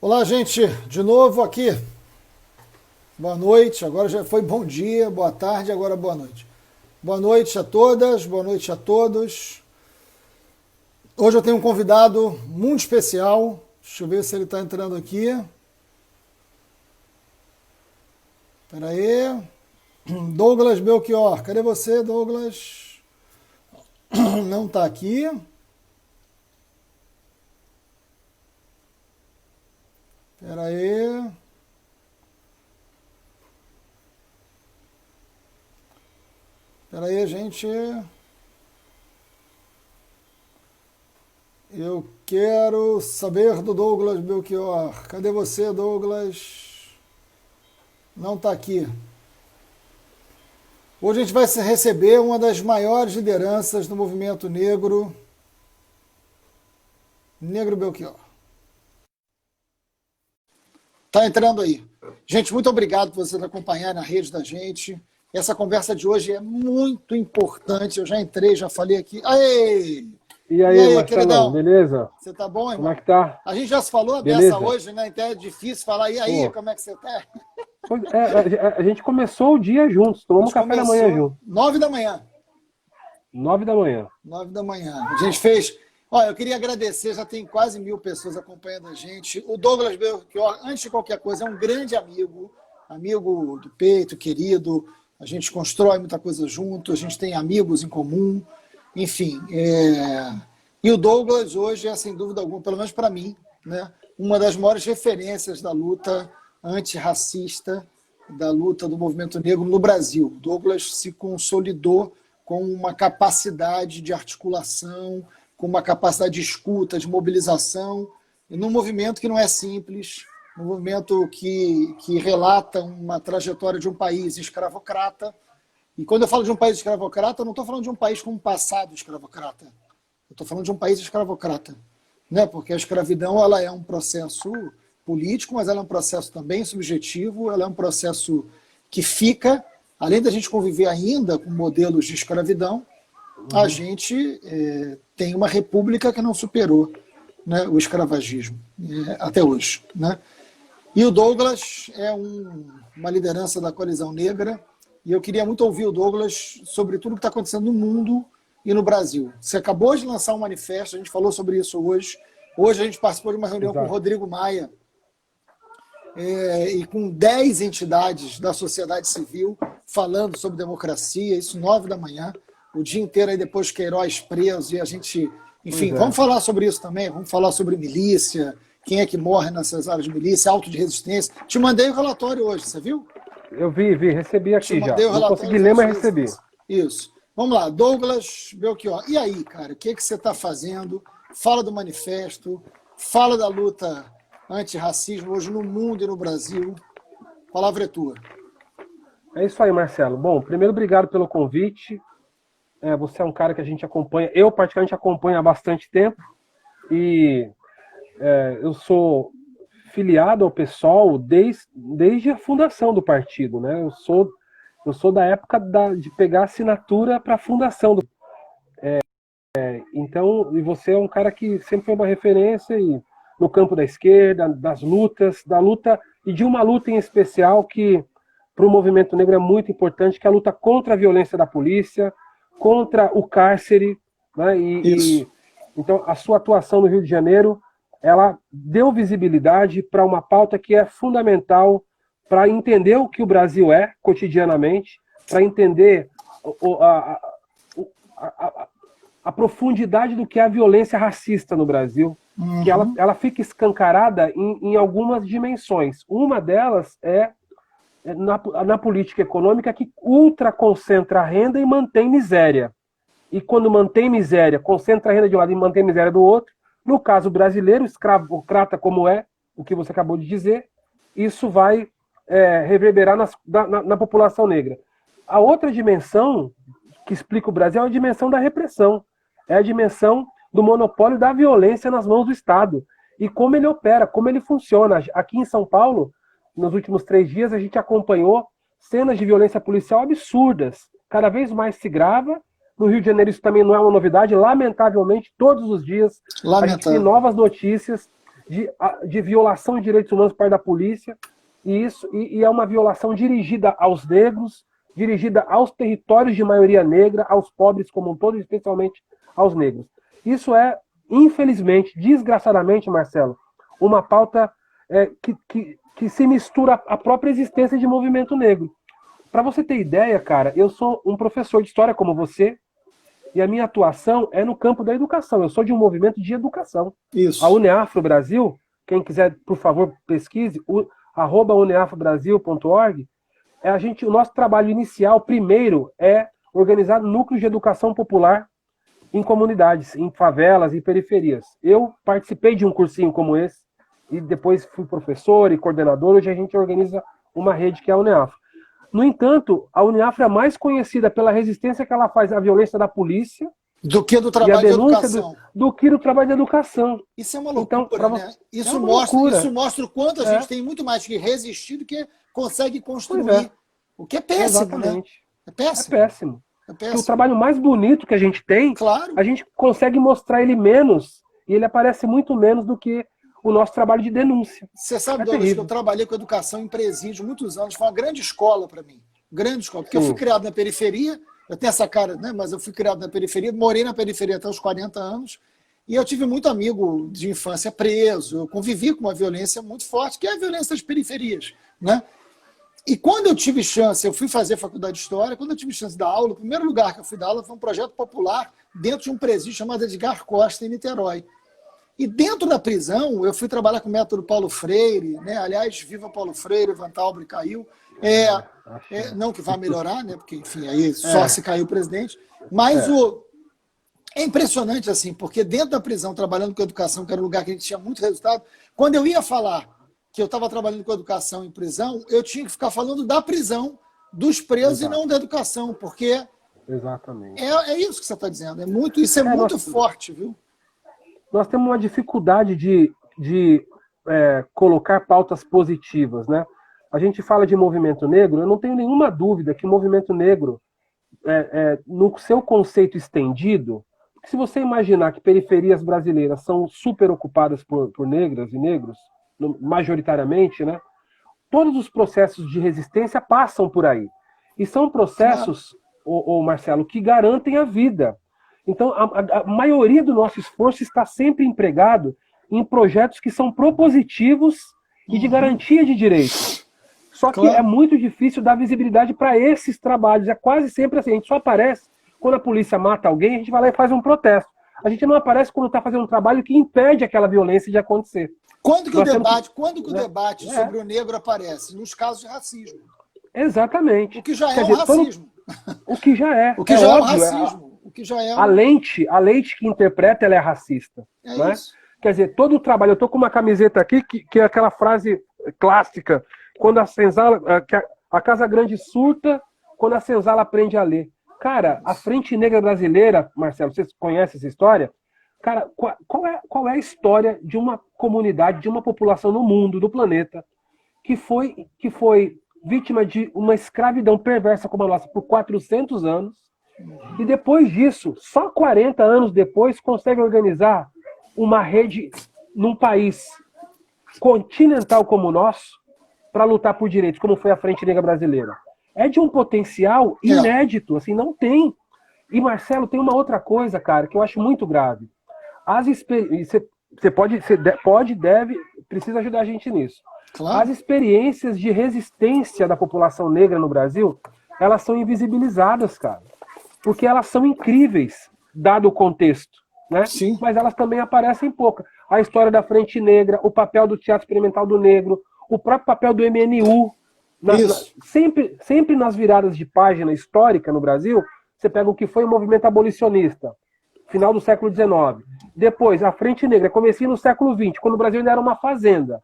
Olá, gente, de novo aqui. Boa noite, agora já foi bom dia, boa tarde, agora boa noite. Boa noite a todas, boa noite a todos. Hoje eu tenho um convidado muito especial. Deixa eu ver se ele está entrando aqui. Espera aí. Douglas Belchior, cadê você, Douglas? Não está aqui. Espera aí. Espera aí, gente. Eu quero saber do Douglas Belchior. Cadê você, Douglas? Não está aqui. Hoje a gente vai receber uma das maiores lideranças do movimento negro, Negro Belchior. Tá entrando aí. Gente, muito obrigado por vocês acompanharem na rede da gente. Essa conversa de hoje é muito importante. Eu já entrei, já falei aqui. Aê! E aí, Marcelão, queridão? Beleza? Você tá bom, irmão? Como é que tá? A gente já se falou a beça Beleza? hoje, né? Então é difícil falar. E aí, Pô, como é que você tá? a gente começou o dia juntos, A tomamos gente café da manhã começou juntos. 9 da manhã. 9 da manhã. 9 da manhã. A gente fez. Olha, eu queria agradecer, já tem quase 1.000 pessoas acompanhando a gente. O Douglas Belchior, antes de qualquer coisa, é um grande amigo, amigo do peito, querido. A gente constrói muita coisa junto, a gente tem amigos em comum, enfim. E o Douglas hoje é, sem dúvida alguma, pelo menos para mim, né, uma das maiores referências da luta antirracista, da luta do movimento negro no Brasil. O Douglas se consolidou com uma capacidade de articulação, com uma capacidade de escuta, de mobilização, num movimento que não é simples, num movimento que relata uma trajetória de um país escravocrata. E quando eu falo de um país escravocrata, eu não estou falando de um país com um passado escravocrata. Eu estou falando de um país escravocrata. Né? Porque a escravidão ela é um processo político, mas ela é um processo também subjetivo, ela é um processo que fica, além da gente conviver ainda com modelos de escravidão, a gente tem uma república que não superou, né, o escravagismo até hoje. Né? E o Douglas é uma liderança da Coalizão Negra, e eu queria muito ouvir o Douglas sobre tudo que está acontecendo no mundo e no Brasil. Você acabou de lançar um manifesto, a gente falou sobre isso hoje. Hoje a gente participou de uma reunião com o Rodrigo Maia e com 10 entidades da sociedade civil falando sobre democracia, isso 9 da manhã, o dia inteiro aí depois Queiroz preso, e a gente... Enfim, vamos falar sobre isso também, vamos falar sobre milícia, quem é que morre nessas áreas de milícia, auto de resistência. Te mandei o relatório hoje, você viu? Eu vi, recebi aqui já. Não consegui ler, mas recebi. Isso. Vamos lá, Douglas Belchior. E aí, cara, o que você está fazendo? Fala do manifesto, fala da luta antirracismo hoje no mundo e no Brasil. A palavra é tua. É isso aí, Marcelo. Bom, primeiro, obrigado pelo convite. Você é um cara que a gente acompanha, eu particularmente acompanho há bastante tempo, e eu sou filiado ao PSOL desde a fundação do partido, né? Eu sou da época de pegar assinatura para a fundação do. Então, e você é um cara que sempre foi uma referência no campo da esquerda, das lutas, da luta, e de uma luta em especial que para o movimento negro é muito importante, que é a luta contra a violência da polícia, contra o cárcere, né? Então, a sua atuação no Rio de Janeiro, ela deu visibilidade para uma pauta que é fundamental para entender o que o Brasil é cotidianamente, para entender a profundidade do que é a violência racista no Brasil, que ela fica escancarada em algumas dimensões. Uma delas é na política econômica, que ultra concentra a renda e mantém miséria. E quando mantém miséria, concentra a renda de um lado e mantém miséria do outro, no caso brasileiro, escravocrata como é, o que você acabou de dizer, isso vai reverberar na população negra. A outra dimensão que explica o Brasil é a dimensão da repressão, é a dimensão do monopólio da violência nas mãos do Estado, e como ele opera, como ele funciona. Aqui em São Paulo, nos últimos 3 dias, a gente acompanhou cenas de violência policial absurdas. Cada vez mais se grava. No Rio de Janeiro isso também não é uma novidade. Lamentavelmente, todos os dias a gente tem novas notícias de violação de direitos humanos por parte da polícia, e é uma violação dirigida aos negros, dirigida aos territórios de maioria negra, aos pobres como um todo, especialmente aos negros. Isso é, infelizmente, desgraçadamente, Marcelo, uma pauta que se mistura à própria existência de movimento negro. Para você ter ideia, cara, eu sou um professor de história como você, e a minha atuação é no campo da educação. Eu sou de um movimento de educação. Isso. A UNEAFRO Brasil, quem quiser, por favor, pesquise, @uneafrobrasil.org, o nosso trabalho inicial, primeiro, é organizar núcleos de educação popular em comunidades, em favelas e periferias. Eu participei de um cursinho como esse, e depois fui professor e coordenador. Hoje a gente organiza uma rede que é a UNEAFRO. No entanto, a UNEAFRO é mais conhecida pela resistência que ela faz à violência da polícia do que do trabalho de educação. Do que do trabalho de educação. Isso é uma loucura, então, né? Isso mostra o quanto a gente tem muito mais que resistir do que consegue construir. O que é péssimo, exatamente, né? É péssimo. É péssimo. Porque o trabalho mais bonito que a gente tem, claro, a gente consegue mostrar ele menos, e ele aparece muito menos do que o nosso trabalho de denúncia. Você sabe, Douglas, que eu trabalhei com educação em presídio muitos anos. Foi uma grande escola para mim. Grande escola. Porque eu fui criado na periferia, eu tenho essa cara, né? Mas eu fui criado na periferia, morei na periferia até os 40 anos, e eu tive muito amigo de infância preso, eu convivi com uma violência muito forte, que é a violência das periferias, né? E quando eu tive chance, eu fui fazer faculdade de História, quando eu tive chance de dar aula, o primeiro lugar que eu fui dar aula foi um projeto popular dentro de um presídio chamado Edgar Costa, em Niterói. E dentro da prisão, eu fui trabalhar com o método Paulo Freire, né? Aliás, viva Paulo Freire, Van Talbre caiu. Não que vá melhorar, né? Porque, enfim, aí só se caiu o presidente. Mas é impressionante, assim, porque dentro da prisão, trabalhando com educação, que era um lugar que a gente tinha muito resultado, quando eu ia falar que eu estava trabalhando com educação em prisão, eu tinha que ficar falando da prisão, dos presos, e não da educação, porque exatamente. É isso que você está dizendo. Isso é muito forte, viu? Nós temos uma dificuldade de colocar pautas positivas, né? A gente fala de movimento negro, eu não tenho nenhuma dúvida que o movimento negro, no seu conceito estendido, se você imaginar que periferias brasileiras são super ocupadas por negras e negros, majoritariamente, né? Todos os processos de resistência passam por aí. E são processos, Marcelo, que garantem a vida. Então, a maioria do nosso esforço está sempre empregado em projetos que são propositivos e de garantia de direitos. Só que é muito difícil dar visibilidade para esses trabalhos. É quase sempre assim. A gente só aparece quando a polícia mata alguém, a gente vai lá e faz um protesto. A gente não aparece quando está fazendo um trabalho que impede aquela violência de acontecer. Quando que o debate sobre o negro aparece? Nos casos de racismo. Exatamente. O que já é um racismo. O que já é. O que já é um racismo. O que já é a lente que interpreta, ela é racista. Né? Isso. Quer dizer, todo o trabalho... Eu estou com uma camiseta aqui que é aquela frase clássica, quando a senzala... A Casa Grande surta quando a senzala aprende a ler. Cara, a Frente Negra Brasileira, Marcelo, vocês conhecem essa história? Cara, qual é a história de uma comunidade, de uma população no mundo, do planeta, que foi vítima de uma escravidão perversa como a nossa por 400 anos, e depois disso, só 40 anos depois, consegue organizar uma rede num país continental como o nosso para lutar por direitos, como foi a Frente Negra Brasileira. É de um potencial inédito, assim, não tem. E, Marcelo, tem uma outra coisa, cara, que eu acho muito grave. Você precisa ajudar a gente nisso. Claro. As experiências de resistência da população negra no Brasil, elas são invisibilizadas, cara. Porque elas são incríveis, dado o contexto. Né? Sim. Mas elas também aparecem pouco. A história da Frente Negra, o papel do Teatro Experimental do Negro, o próprio papel do MNU. Sempre nas viradas de página histórica no Brasil, você pega o que foi o movimento abolicionista, final do século XIX. Depois, a Frente Negra, comecinho no século XX, quando o Brasil ainda era uma fazenda.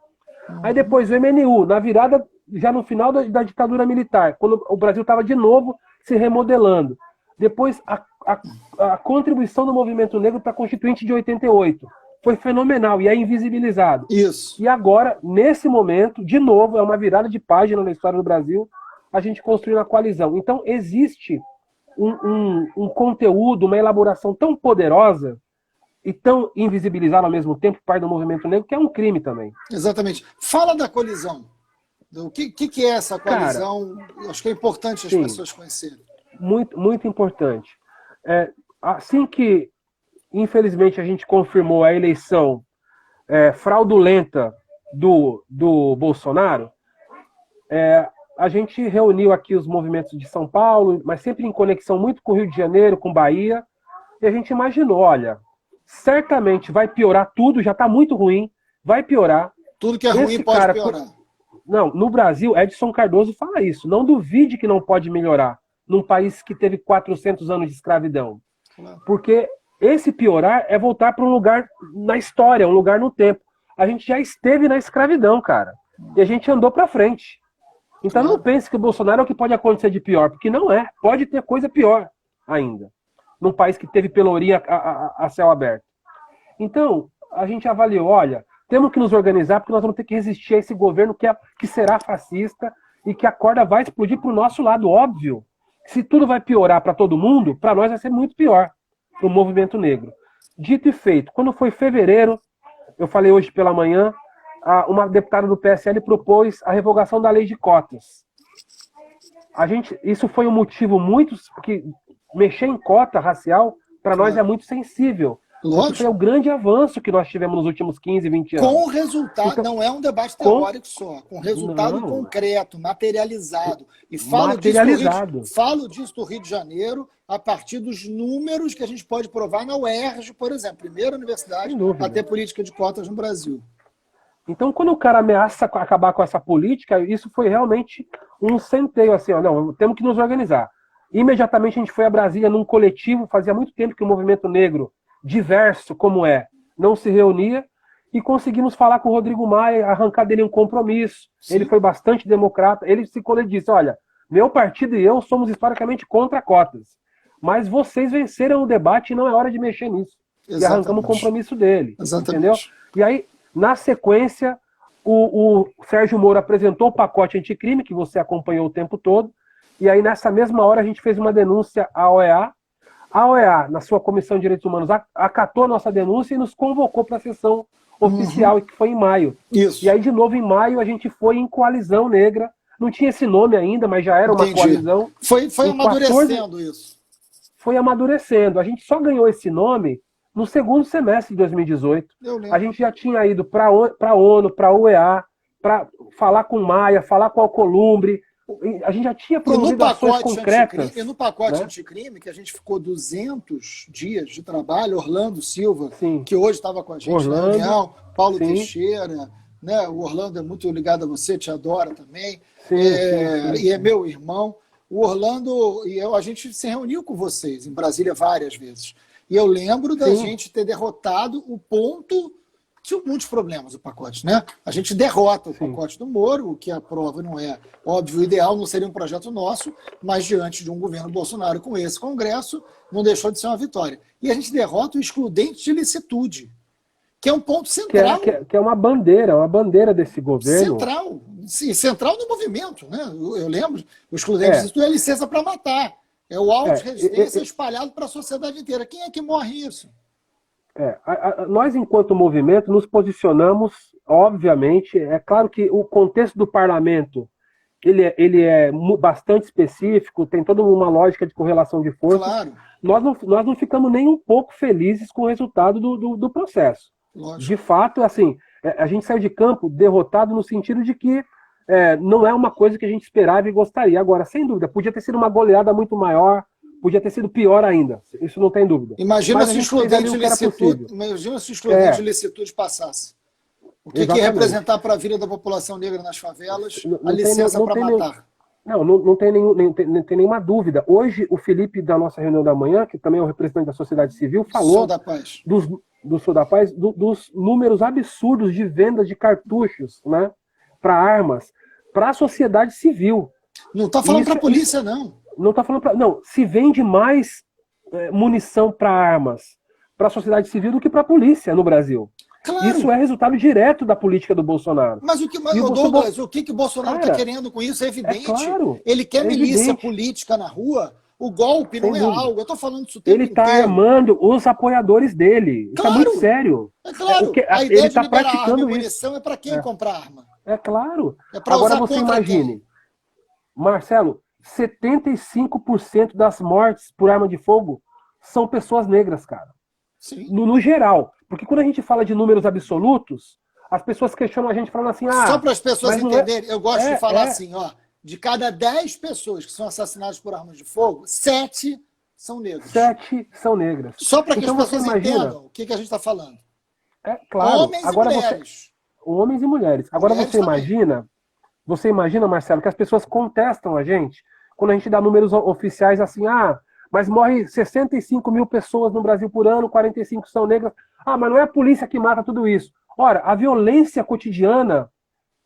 Aí depois o MNU, na virada, já no final da ditadura militar, quando o Brasil estava de novo se remodelando. Depois, a contribuição do movimento negro para a Constituinte de 88. Foi fenomenal e é invisibilizado. Isso. E agora, nesse momento, de novo, é uma virada de página na história do Brasil, a gente construindo a coalizão. Então, existe um conteúdo, uma elaboração tão poderosa e tão invisibilizado ao mesmo tempo parte do movimento negro, que é um crime também. Exatamente. Fala da colisão. O que é essa colisão? Cara, acho que é importante as pessoas conhecerem. Muito, muito importante. Assim que, infelizmente, a gente confirmou a eleição fraudulenta do Bolsonaro, a gente reuniu aqui os movimentos de São Paulo, mas sempre em conexão muito com o Rio de Janeiro, com Bahia, e a gente imaginou, olha, certamente vai piorar tudo, já está muito ruim, vai piorar. Tudo que é ruim pode piorar. Não, no Brasil, Edson Cardoso fala isso, não duvide que não pode melhorar num país que teve 400 anos de escravidão. Porque esse piorar é voltar para um lugar na história, um lugar no tempo. A gente já esteve na escravidão, cara, e a gente andou para frente. Então não pense que o Bolsonaro é o que pode acontecer de pior, porque não é, pode ter coisa pior ainda. Num país que teve pelourinha a céu aberto. Então, a gente avaliou, olha, temos que nos organizar porque nós vamos ter que resistir a esse governo que será fascista e que a corda vai explodir para o nosso lado, óbvio. Se tudo vai piorar para todo mundo, para nós vai ser muito pior, para o movimento negro. Dito e feito, quando foi fevereiro, eu falei hoje pela manhã, uma deputada do PSL propôs a revogação da lei de cotas. Isso foi um motivo muito... que mexer em cota racial, para nós é muito sensível. Lógico. Isso é o grande avanço que nós tivemos nos últimos 15, 20 anos. Com resultado, então, não é um debate teórico só, com resultado concreto, materializado. E falo disso do Rio de Janeiro a partir dos números que a gente pode provar na UERJ, por exemplo, primeira universidade a ter política de cotas no Brasil. Então, quando o cara ameaça acabar com essa política, isso foi realmente um centeio, assim, não, temos que nos organizar. Imediatamente a gente foi a Brasília num coletivo, fazia muito tempo que o movimento negro, diverso como não se reunia, e conseguimos falar com o Rodrigo Maia, arrancar dele um compromisso. Sim. Ele foi bastante democrata, ele disse, olha, meu partido e eu somos historicamente contra cotas, mas vocês venceram o debate e não é hora de mexer nisso. Exatamente. E arrancamos o compromisso dele. Exatamente. Entendeu? E aí, na sequência, o Sérgio Moro apresentou o pacote anticrime, que você acompanhou o tempo todo. E aí, nessa mesma hora, a gente fez uma denúncia à OEA. A OEA, na sua Comissão de Direitos Humanos, acatou a nossa denúncia e nos convocou para a sessão oficial, que foi em maio. Isso. E aí, de novo, em maio, a gente foi em Coalizão Negra. Não tinha esse nome ainda, mas já era uma coalizão. Foi amadurecendo isso. Foi amadurecendo. A gente só ganhou esse nome no segundo semestre de 2018. A gente já tinha ido para a ONU, para a OEA, para falar com Maia, falar com Alcolumbre. A gente já tinha promovido ações concretas. E no pacote anticrime, que a gente ficou 200 dias de trabalho, Orlando Silva, que hoje estava com a gente na reunião, Paulo Teixeira, né? O Orlando é muito ligado a você, te adora também, e é meu irmão. O Orlando e eu, a gente se reuniu com vocês em Brasília várias vezes. E eu lembro da gente ter derrotado o ponto... Tinha muitos problemas o pacote, né? A gente derrota o pacote do Moro, o que a prova não é óbvio, o ideal não seria um projeto nosso, mas diante de um governo Bolsonaro com esse Congresso, não deixou de ser uma vitória. E a gente derrota o excludente de licitude, que é um ponto central. Que é uma bandeira desse governo. Central no movimento, né? Eu lembro, o excludente de licitude é a licença para matar. É o auto de resistência espalhado para a sociedade inteira. Quem é que morre isso? Nós, enquanto movimento, nos posicionamos, obviamente, é claro que o contexto do parlamento ele é bastante específico, tem toda uma lógica de correlação de forças. Claro. Nós não ficamos nem um pouco felizes com o resultado do processo. Lógico. De fato, assim, a gente saiu de campo derrotado no sentido de que não é uma coisa que a gente esperava e gostaria. Agora, sem dúvida, podia ter sido uma goleada muito maior, podia ter sido pior ainda, isso não tem dúvida. Imagina se o excludente de licitude passasse. O que ia representar para a vida da população negra nas favelas, a licença para matar. Não tem nenhuma dúvida. Hoje, o Felipe, da nossa reunião da manhã, que também é o representante da sociedade civil, falou do Sul da Paz, dos números absurdos de vendas de cartuchos, né, para armas, para a sociedade civil. Não está falando para a polícia, não. Não está falando não, se vende mais munição para armas para a sociedade civil do que para a polícia no Brasil. Claro. Isso é resultado direto da política do Bolsonaro. Mas o que o Bolsonaro está querendo com isso é evidente. Claro, ele quer milícia política na rua. O golpe Sem não é dúvida. algo, eu estou falando isso o tempo Ele está inteiro. armando os apoiadores dele. Isso é Claro, muito sério. é claro. A Ele ideia de está liberar arma e praticando isso. munição é para quem comprar arma? É claro. É para Agora usar você contra imagine, quem? Marcelo, 75% das mortes por arma de fogo são pessoas negras, cara. Sim. No geral. Porque quando a gente fala de números absolutos, as pessoas questionam a gente falando assim, Só para as pessoas mas não entenderem, eu gosto de falar é, assim, ó, de cada 10 pessoas que são assassinadas por armas de fogo, 7 são negros. 7 são negras. Só para que Então as você pessoas imagina, entendam o que a gente está falando. é claro. Homens Agora e mulheres. homens e mulheres. Agora Mulheres você imagina, Marcelo, que as pessoas contestam a gente quando a gente dá números oficiais assim, mas morre 65 mil pessoas no Brasil por ano, 45 são negras. Mas não é a polícia que mata tudo isso. Ora, a violência cotidiana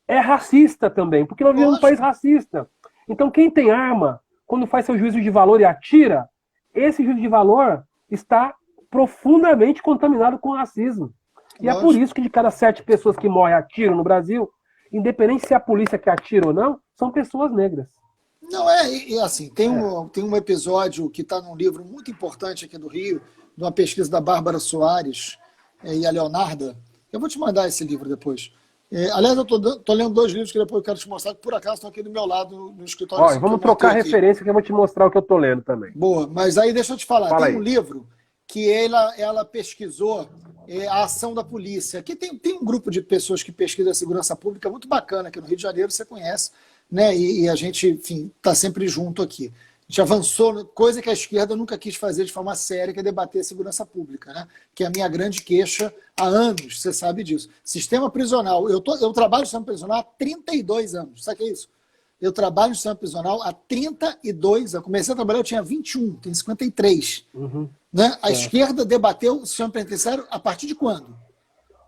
é racista também, porque nós vivemos num país racista. Então, quem tem arma, quando faz seu juízo de valor e atira, esse juízo de valor está profundamente contaminado com racismo. E é por isso que de cada 7 pessoas que morrem a tiro no Brasil, independente se é a polícia que atira ou não, são pessoas negras. Não, assim, tem um episódio que está num livro muito importante aqui do Rio, de uma pesquisa da Bárbara Soares e a Leonarda. Eu vou te mandar esse livro depois. Aliás, eu estou lendo 2 livros que depois eu quero te mostrar, que por acaso estão aqui do meu lado no escritório. Vamos trocar referência que eu vou te mostrar o que eu estou lendo também. Boa, mas aí deixa eu te falar. Fala tem aí. Um livro que ela pesquisou a ação da polícia. Aqui tem um grupo de pessoas que pesquisam a segurança pública muito bacana, aqui no Rio de Janeiro, você conhece, né? E a gente, enfim, está sempre junto aqui. A gente avançou, coisa que a esquerda nunca quis fazer de forma séria, que é debater a segurança pública, né? Que é a minha grande queixa há anos, você sabe disso. Sistema prisional. Eu trabalho no sistema prisional há 32 anos. Sabe o que é isso? Eu trabalho no sistema prisional há 32 anos. Comecei a trabalhar, eu tinha 21, tenho 53. Né? A esquerda debateu o sistema penitenciário a partir de quando?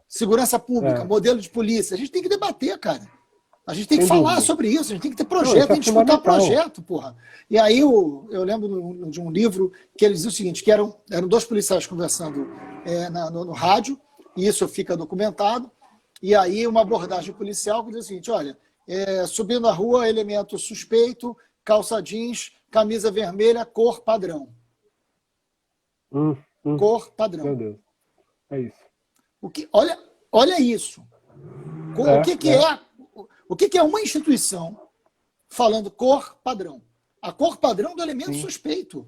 Segurança pública, modelo de polícia. A gente tem que debater, cara. A gente tem que falar sobre isso, a gente tem que ter projeto, tem que disputar projeto, porra. E aí eu lembro de um livro que ele dizia o seguinte, que eram 2 policiais conversando no rádio, e isso fica documentado, e aí uma abordagem policial que diz o seguinte, olha, subindo a rua, elemento suspeito, calça jeans, camisa vermelha, cor padrão. Cor padrão. Meu Deus, é isso. Olha isso. O que é uma instituição falando cor padrão? A cor padrão do elemento suspeito.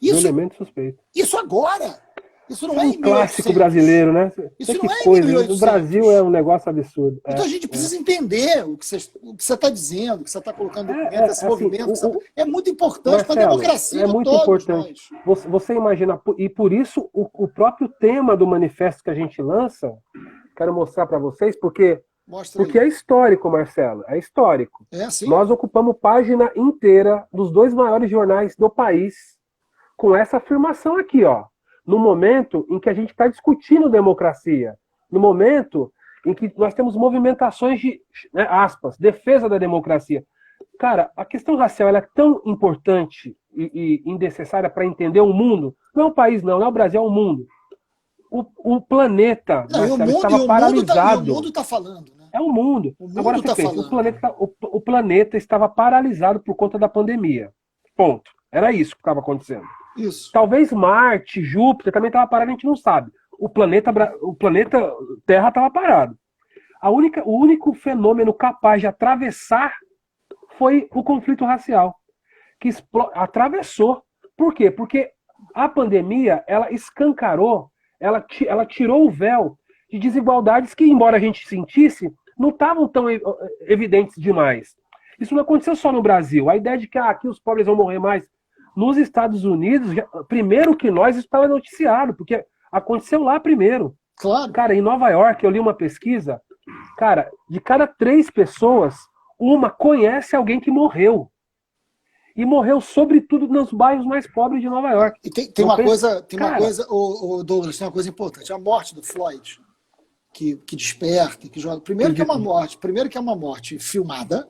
Isso agora. Isso não é em 1800. Clássico brasileiro, né? Isso não é em coisa. 1800. No Brasil é um negócio absurdo. Então a gente precisa entender o que você está dizendo, o que você está colocando no documento, esse movimento. É muito importante para a democracia. É muito importante. Você imagina, e por isso o próprio tema do manifesto que a gente lança, quero mostrar para vocês, porque é histórico, Marcelo, é histórico. Sim. Nós ocupamos página inteira dos 2 maiores jornais do país com essa afirmação aqui, ó. No momento em que a gente está discutindo democracia, no momento em que nós temos movimentações de, aspas, defesa da democracia. Cara, a questão racial ela é tão importante e necessária para entender o mundo. Não é o país, não é o Brasil, é o mundo. O planeta, Marcelo, estava paralisado. O mundo está falando, né? É o mundo. Agora você pensa, o planeta estava paralisado por conta da pandemia. Ponto. Era isso que estava acontecendo. Isso. Talvez Marte, Júpiter também estava parado, a gente não sabe. O planeta Terra estava parado. O único fenômeno capaz de atravessar foi o conflito racial, que atravessou. Por quê? Porque a pandemia, ela escancarou, ela tirou o véu de desigualdades que, embora a gente sentisse, não estavam tão evidentes demais. Isso não aconteceu só no Brasil. A ideia de que aqui os pobres vão morrer mais. Nos Estados Unidos, primeiro que nós, isso estava noticiado, porque aconteceu lá primeiro. Claro. Cara, em Nova York, eu li uma pesquisa, cara, de cada 3 pessoas, uma conhece alguém que morreu. E morreu, sobretudo, nos bairros mais pobres de Nova York. E tem uma coisa, Douglas, tem uma coisa importante. A morte do Floyd, que desperta, que joga. Primeiro que é uma morte filmada,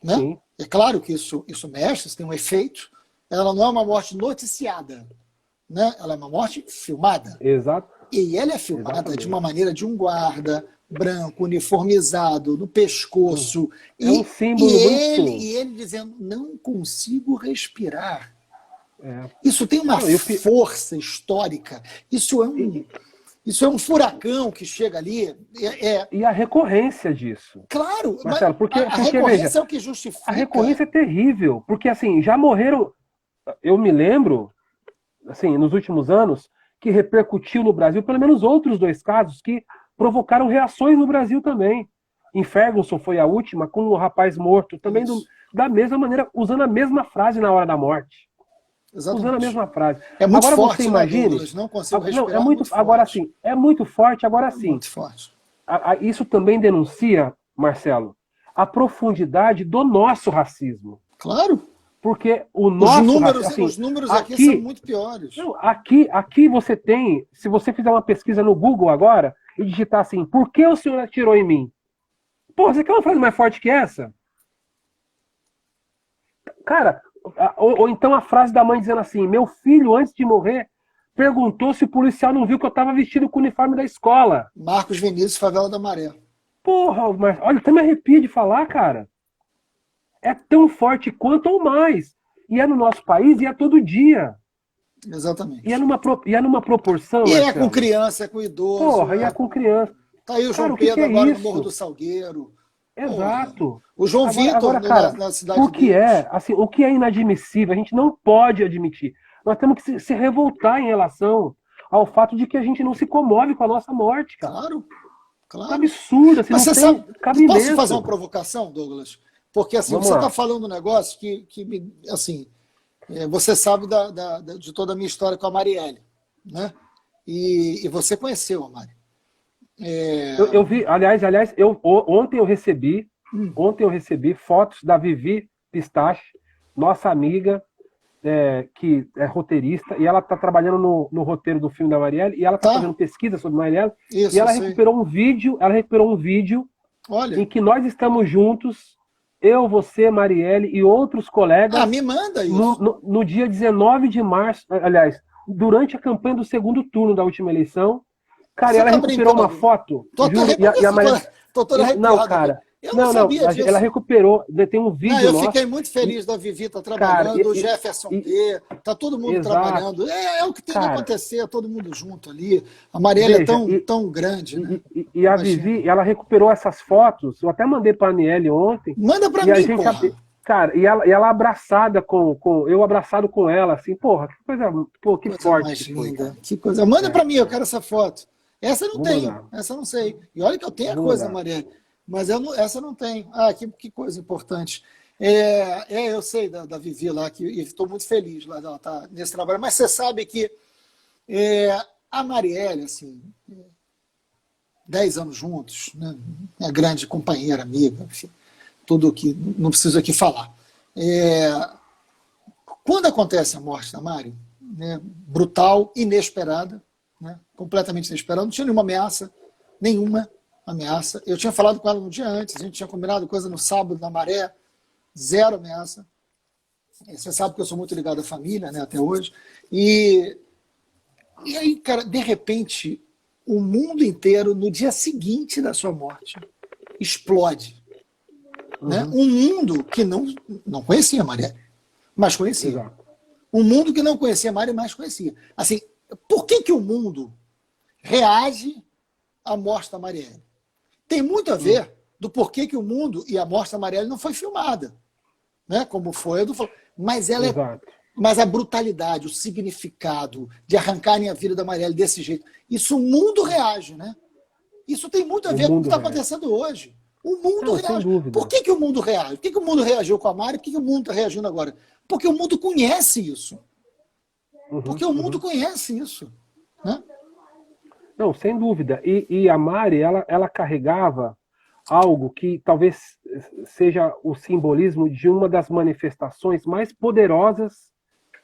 né? Sim. É claro que isso mexe, isso tem um efeito. Ela não é uma morte noticiada, né? Ela é uma morte filmada. Exato. E ela é filmada de uma maneira de um guarda branco, uniformizado, no pescoço. É um símbolo muito... E ele dizendo, não consigo respirar. Isso tem uma força histórica. Isso é um furacão que chega ali. E a recorrência disso. Claro, Marcelo, porque recorrência veja, é o que justifica. A recorrência é terrível, porque assim, já morreram, eu me lembro, assim, nos últimos anos, que repercutiu no Brasil, pelo menos outros 2 casos que provocaram reações no Brasil também. Em Ferguson foi a última, com o rapaz morto, também da mesma maneira, usando a mesma frase na hora da morte. Exatamente. Usando a mesma frase. É muito agora forte, você imagine, Douglas, não consigo respirar. Não, é muito agora sim, é muito forte, agora sim. Muito forte. Isso também denuncia, Marcelo, a profundidade do nosso racismo. Claro. Porque o nosso os números aqui são muito piores. Não, aqui você tem, se você fizer uma pesquisa no Google agora e digitar assim, por que o senhor atirou em mim? Pô, você quer uma frase mais forte que essa? Cara, ou então a frase da mãe dizendo assim, meu filho, antes de morrer, perguntou se o policial não viu que eu estava vestido com o uniforme da escola. Marcos Vinícius, Favela da Maré. Porra, mas olha, até me arrepio de falar, cara. É tão forte quanto ou mais. E é no nosso país e é todo dia. Exatamente. E é numa proporção. E é com criança, é com idoso. Porra, e é com criança. Tá aí o João Pedro agora no Morro do Salgueiro. Exato. Porra. O João Vitor cara, na cidade o que o que é inadmissível, a gente não pode admitir. Nós temos que se revoltar em relação ao fato de que a gente não se comove com a nossa morte, cara. Claro. É absurdo, assim, mas não você tem sabe, cabimento. posso fazer uma provocação, Douglas? Porque assim, você está falando um negócio que assim, você sabe de toda a minha história com a Marielle, né? E você conheceu a Mari. Eu vi, aliás, ontem eu recebi fotos da Vivi Pistache, nossa amiga, que é roteirista, e ela está trabalhando no roteiro do filme da Marielle, e ela está fazendo pesquisa sobre Marielle, isso, e ela recuperou um vídeo Olha. em que nós estamos juntos, eu, você, Marielle e outros colegas. Me manda isso. No dia 19 de março, aliás, durante a campanha do segundo turno da última eleição. Cara, ela recuperou uma foto. Tô toda arrepiada. Não, cara. Eu não sabia disso. Ela recuperou, tem um vídeo eu fiquei muito feliz da Vivi estar trabalhando, o Jefferson D, tá todo mundo trabalhando. É o que tem que acontecer, todo mundo junto ali. A Marielle é tão grande, né? E a Vivi, ela recuperou essas fotos, eu até mandei para a Aniele ontem. Manda para mim, porra. Cara, e ela abraçada eu abraçado com ela, assim, porra, que coisa, que coisa forte. Mais linda. Que coisa. Manda para mim, eu quero essa foto. Essa eu não tenho, essa eu não sei. E olha que eu tenho a coisa, Marielle. Mas essa não tem. Que coisa importante. Eu sei da Vivi lá, e estou muito feliz lá dela estar nesse trabalho. Mas você sabe que a Marielle, assim, 10 anos juntos, né, minha grande companheira, amiga, enfim, tudo que não preciso aqui falar. Quando acontece a morte da Mari, né, brutal, inesperada, né, completamente inesperada, não tinha nenhuma ameaça. Eu tinha falado com ela no dia antes, a gente tinha combinado coisa no sábado, na Maré, zero ameaça. Você sabe que eu sou muito ligado à família, né, até hoje. E aí, cara, de repente, o mundo inteiro, no dia seguinte da sua morte, explode. Né? Um mundo que não conhecia a Marielle, mas conhecia. Exato. Um mundo que não conhecia a Marielle, mas conhecia. Assim, por que o mundo reage à morte da Marielle? Tem muito a ver do porquê que o mundo e a morte da Marielle não foi filmada, né? Como foi a do... Mas mas a brutalidade, o significado de arrancarem a vida da Marielle desse jeito, isso o mundo reage, né? Isso tem muito a ver com o que está acontecendo hoje. O mundo reage. Por que o mundo reage? Por que o mundo reagiu com a Mari? Por que o mundo está reagindo agora? Porque o mundo conhece isso. Porque o mundo conhece isso. Né? Não, sem dúvida. E a Mari, ela carregava algo que talvez seja o simbolismo de uma das manifestações mais poderosas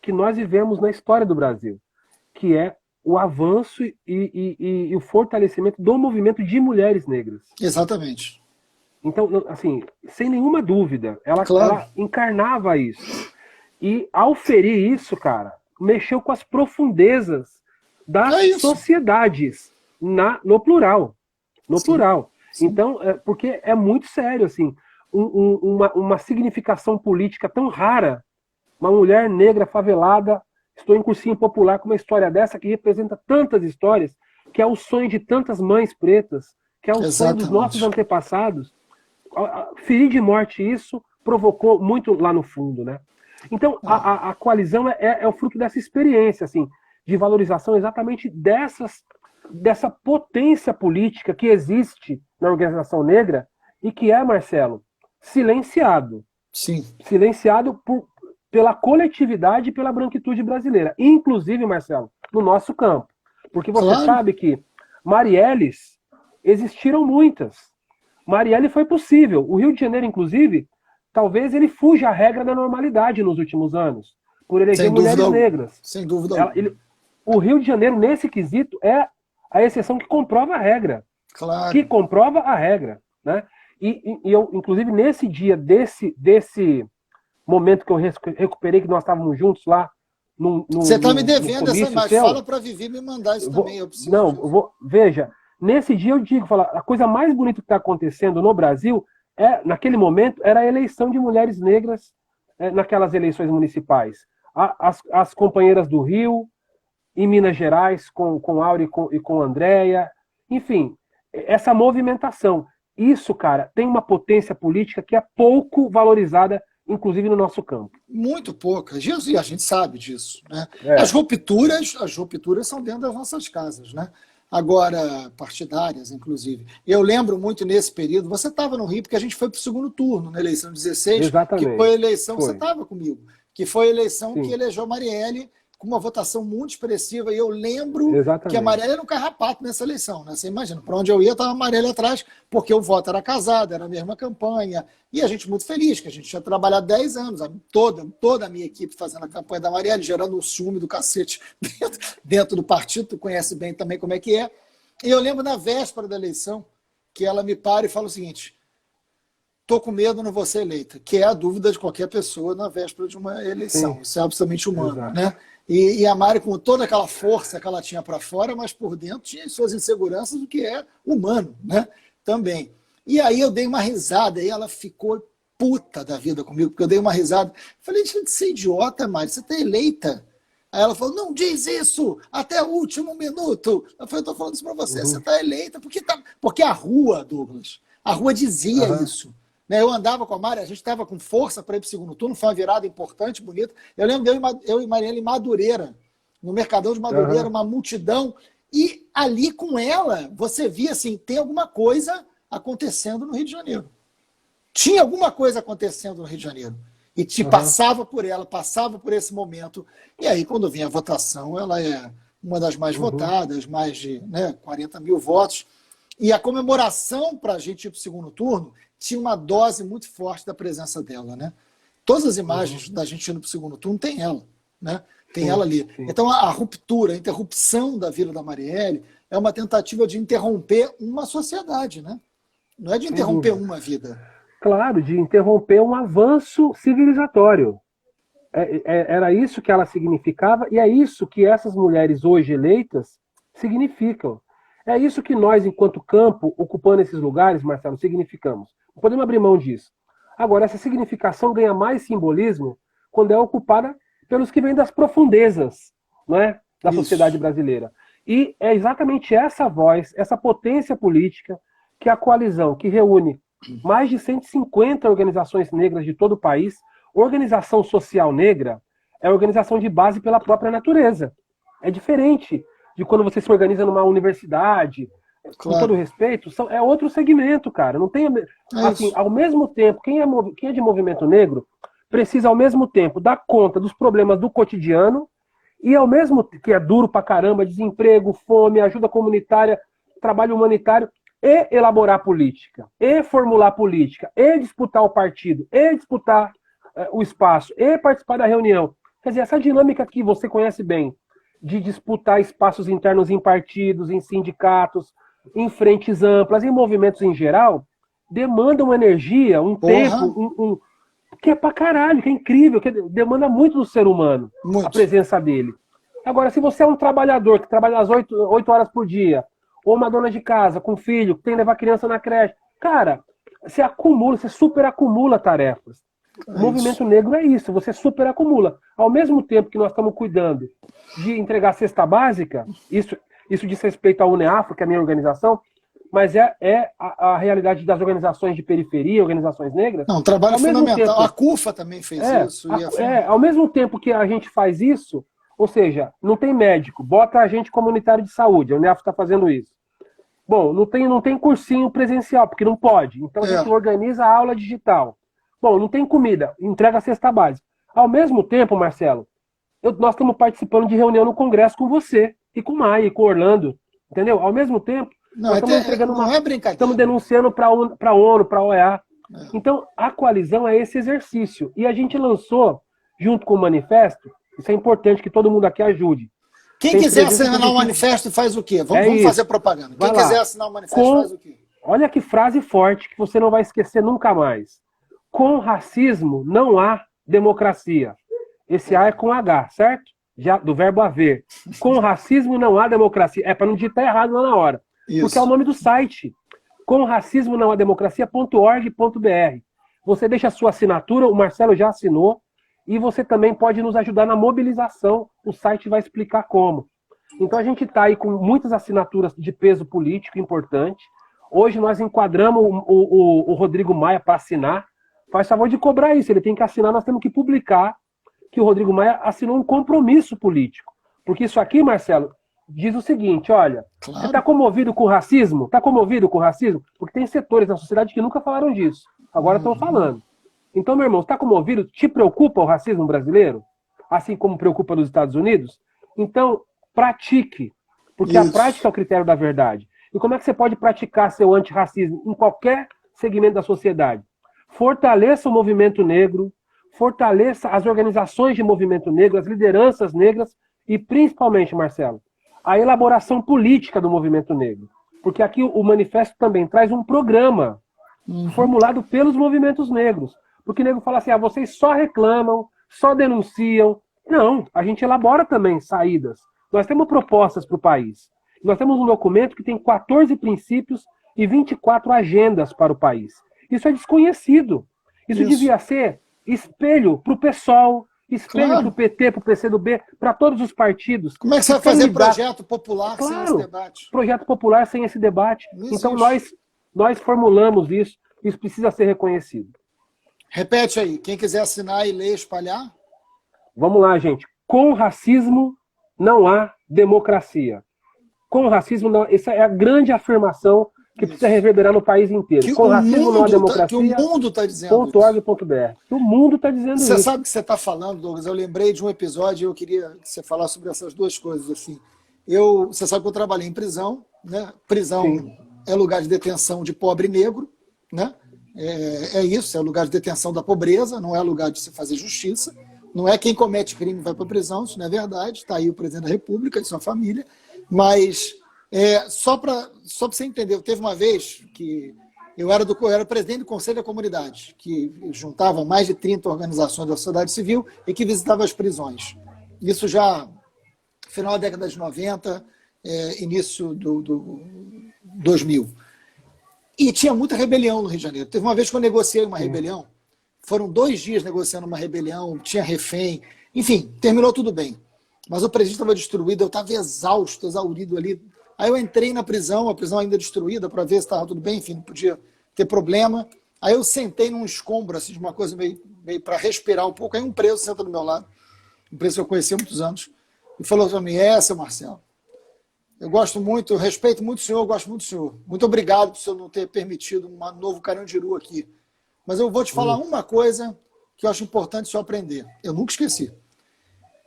que nós vivemos na história do Brasil, que é o avanço e o fortalecimento do movimento de mulheres negras. Exatamente. Então, assim, sem nenhuma dúvida, ela encarnava isso. E ao ferir isso, cara, mexeu com as profundezas das sociedades, no plural. No plural. Sim. Então, porque é muito sério, assim, uma significação política tão rara, uma mulher negra favelada estou em cursinho popular com uma história dessa que representa tantas histórias, que é o sonho de tantas mães pretas, que é o sonho dos nossos antepassados. Ferir de morte isso provocou muito lá no fundo, né? Então, a coalizão é o fruto dessa experiência, assim, de valorização exatamente dessa potência política que existe na organização negra e que é, Marcelo, silenciado. Sim. Silenciado pela coletividade e pela branquitude brasileira. Inclusive, Marcelo, no nosso campo. Porque você sabe que Marielles existiram muitas. Marielle foi possível. O Rio de Janeiro, inclusive, talvez ele fuja à regra da normalidade nos últimos anos, por eleger mulheres negras. Sem dúvida. O Rio de Janeiro, nesse quesito, é a exceção que comprova a regra. Claro. Que comprova a regra. Né? E eu, inclusive, nesse dia desse momento que eu recuperei, que nós estávamos juntos lá. Você está me devendo essa imagem. Fala para a Vivi me mandar isso também. Veja, nesse dia eu digo, a coisa mais bonita que está acontecendo no Brasil, naquele momento, era a eleição de mulheres negras naquelas eleições municipais. As companheiras do Rio, em Minas Gerais, com Áurea e com Andréia, enfim, essa movimentação. Isso, cara, tem uma potência política que é pouco valorizada, inclusive no nosso campo. Muito pouca. E a gente sabe disso. Né? As rupturas são dentro das nossas casas, né? Agora, partidárias, inclusive. Eu lembro muito nesse período, você estava no Rio, porque a gente foi para o segundo turno, na eleição de 16, exatamente. Que foi a eleição, você estava comigo, que foi a eleição que elegeu Marielle com uma votação muito expressiva, e eu lembro que a Marielle era um carrapato nessa eleição, né? Você imagina, para onde eu ia, estava a Marielle atrás, porque o voto era casado, era a mesma campanha, e a gente muito feliz, que a gente tinha trabalhado 10 anos, toda a minha equipe fazendo a campanha da Marielle, gerando um ciúme do cacete dentro do partido, tu conhece bem também como é que é. E eu lembro na véspera da eleição, que ela me para e fala o seguinte: estou com medo, não vou ser eleita, que é a dúvida de qualquer pessoa na véspera de uma eleição. Sim. Isso é absolutamente humano. Exato. Né? E a Mari, com toda aquela força que ela tinha para fora, mas por dentro tinha suas inseguranças, o que é humano, né? Também. E aí eu dei uma risada, e ela ficou puta da vida comigo, porque eu dei uma risada. Falei, gente, você é idiota, Mari, você está eleita. Aí ela falou, não diz isso, até o último minuto. Eu falei, estou falando isso para você, você está eleita. Porque a rua, Douglas, a rua dizia isso. Eu andava com a Mari, a gente estava com força para ir para o segundo turno, foi uma virada importante, bonita. Eu lembro eu e Marielle em Madureira, no Mercadão de Madureira, uma multidão, e ali com ela, você via assim, tem alguma coisa acontecendo no Rio de Janeiro. Tinha alguma coisa acontecendo no Rio de Janeiro. E passava por ela, passava por esse momento. E aí, quando vinha a votação, ela é uma das mais votadas, mais de 40 mil votos. E a comemoração para a gente ir para o segundo turno tinha uma dose muito forte da presença dela, né? Todas as imagens da gente indo para o segundo turno tem ela, né? Tem ela ali. Sim. Então, a ruptura, a interrupção da vida da Marielle é uma tentativa de interromper uma sociedade, né? Não é de interromper uma vida. Claro, de interromper um avanço civilizatório. Era isso que ela significava, e é isso que essas mulheres hoje eleitas significam. É isso que nós, enquanto campo, ocupando esses lugares, Marcelo, significamos. Não podemos abrir mão disso. Agora, essa significação ganha mais simbolismo quando é ocupada pelos que vêm das profundezas, não é? Da sociedade brasileira. E é exatamente essa voz, essa potência política que a coalizão, que reúne mais de 150 organizações negras de todo o país. Organização social negra é organização de base pela própria natureza. É diferente de quando você se organiza numa universidade, com todo respeito, é outro segmento, cara. Não tem, assim, ao mesmo tempo, quem é de movimento negro precisa ao mesmo tempo dar conta dos problemas do cotidiano e ao mesmo que é duro pra caramba, desemprego, fome, ajuda comunitária, trabalho humanitário, e elaborar política, e formular política, e disputar o partido, e disputar o espaço, e participar da reunião. Quer dizer, essa dinâmica que você conhece bem, de disputar espaços internos em partidos, em sindicatos, em frentes amplas, em movimentos em geral, demanda uma energia, um tempo, que é pra caralho, que é incrível, que demanda muito do ser humano, a presença dele. Agora, se você é um trabalhador que trabalha às 8 horas por dia, ou uma dona de casa com filho, que tem que levar criança na creche, cara, você acumula, você super acumula tarefas. O movimento negro é isso, você superacumula. Ao mesmo tempo que nós estamos cuidando de entregar cesta básica, isso diz respeito à UNEAFRO, que é a minha organização, mas é a realidade das organizações de periferia, organizações negras. Não, trabalho ao mesmo fundamental. Tempo, a CUFA também fez isso. Ao mesmo tempo que a gente faz isso, ou seja, não tem médico, bota agente comunitário de saúde, a UNEAFRO está fazendo isso. Bom, não tem cursinho presencial, porque não pode. Então a gente organiza a aula digital. Bom, não tem comida, entrega a cesta básica. Ao mesmo tempo, Marcelo, nós estamos participando de reunião no Congresso com você, e com o Maia, e com o Orlando, entendeu? Ao mesmo tempo, nós estamos entregando estamos denunciando para a ONU, para a OEA. Então, a coalizão é esse exercício. E a gente lançou, junto com o manifesto, isso é importante que todo mundo aqui ajude. Quem quiser assinar o manifesto faz o quê? Vamos fazer propaganda. Quem quiser assinar o manifesto faz o quê? Olha que frase forte que você não vai esquecer nunca mais. Com racismo não há democracia. Esse A é com H, certo? Já, do verbo haver. Com racismo não há democracia. É para não digitar errado lá na hora. Isso. Porque é o nome do site. Com racismo não há democracia.org.br. Você deixa a sua assinatura, o Marcelo já assinou, e você também pode nos ajudar na mobilização. O site vai explicar como. Então a gente está aí com muitas assinaturas de peso político importante. Hoje nós enquadramos o Rodrigo Maia para assinar. Faz favor de cobrar isso, ele tem que assinar, nós temos que publicar que o Rodrigo Maia assinou um compromisso político. Porque isso aqui, Marcelo, diz o seguinte, olha, Você está comovido com o racismo? Está comovido com o racismo? Porque tem setores na sociedade que nunca falaram disso. Agora estão falando. Então, meu irmão, você está comovido? Te preocupa o racismo brasileiro? Assim como preocupa nos Estados Unidos? Então, pratique. Porque a prática é o critério da verdade. E como é que você pode praticar seu antirracismo em qualquer segmento da sociedade? Fortaleça o movimento negro, fortaleça as organizações de movimento negro, as lideranças negras e, principalmente, Marcelo, a elaboração política do movimento negro. Porque aqui o manifesto também traz um programa formulado pelos movimentos negros. Porque o negro fala assim, vocês só reclamam, só denunciam. Não, a gente elabora também saídas. Nós temos propostas para o país. Nós temos um documento que tem 14 princípios e 24 agendas para o país. Isso é desconhecido. Isso devia ser espelho para o PSOL, espelho para o PT, para o PCdoB, para todos os partidos. Como é que você vai fazer projeto popular sem esse debate? Projeto popular sem esse debate. Então nós formulamos isso. Isso precisa ser reconhecido. Repete aí. Quem quiser assinar e ler, espalhar? Vamos lá, gente. Com racismo não há democracia. Com racismo não... Essa é a grande afirmação que precisa reverberar no país inteiro. Com racismo não há democracia. Que o mundo está dizendo. .org.br. O mundo está dizendo isso. Você sabe o que você está falando, Douglas? Eu lembrei de um episódio e eu queria que você falasse sobre essas duas coisas. Assim. Você sabe que eu trabalhei em prisão, né? Prisão é lugar de detenção de pobre negro, né? É isso, é lugar de detenção da pobreza, não é lugar de se fazer justiça. Não é quem comete crime vai para a prisão, isso não é verdade. Está aí o presidente da República e sua família. Mas só para você entender, teve uma vez que eu era presidente do Conselho da Comunidade, que juntava mais de 30 organizações da sociedade civil e que visitava as prisões. Isso já final da década de 90, início do 2000. E tinha muita rebelião no Rio de Janeiro. Teve uma vez que eu negociei uma rebelião, foram 2 dias negociando uma rebelião, tinha refém, enfim, terminou tudo bem. Mas o presídio estava destruído, eu estava exausto, exaurido ali. Aí eu entrei na prisão, a prisão ainda destruída, para ver se estava tudo bem, enfim, não podia ter problema. Aí eu sentei num escombro, assim, de uma coisa meio para respirar um pouco. Aí um preso senta do meu lado, um preso que eu conheci há muitos anos, e falou para mim, seu Marcelo, eu gosto muito, eu respeito muito o senhor, eu gosto muito do senhor. Muito obrigado por o senhor não ter permitido um novo Carandiru aqui. Mas eu vou te falar uma coisa que eu acho importante o senhor aprender. Eu nunca esqueci.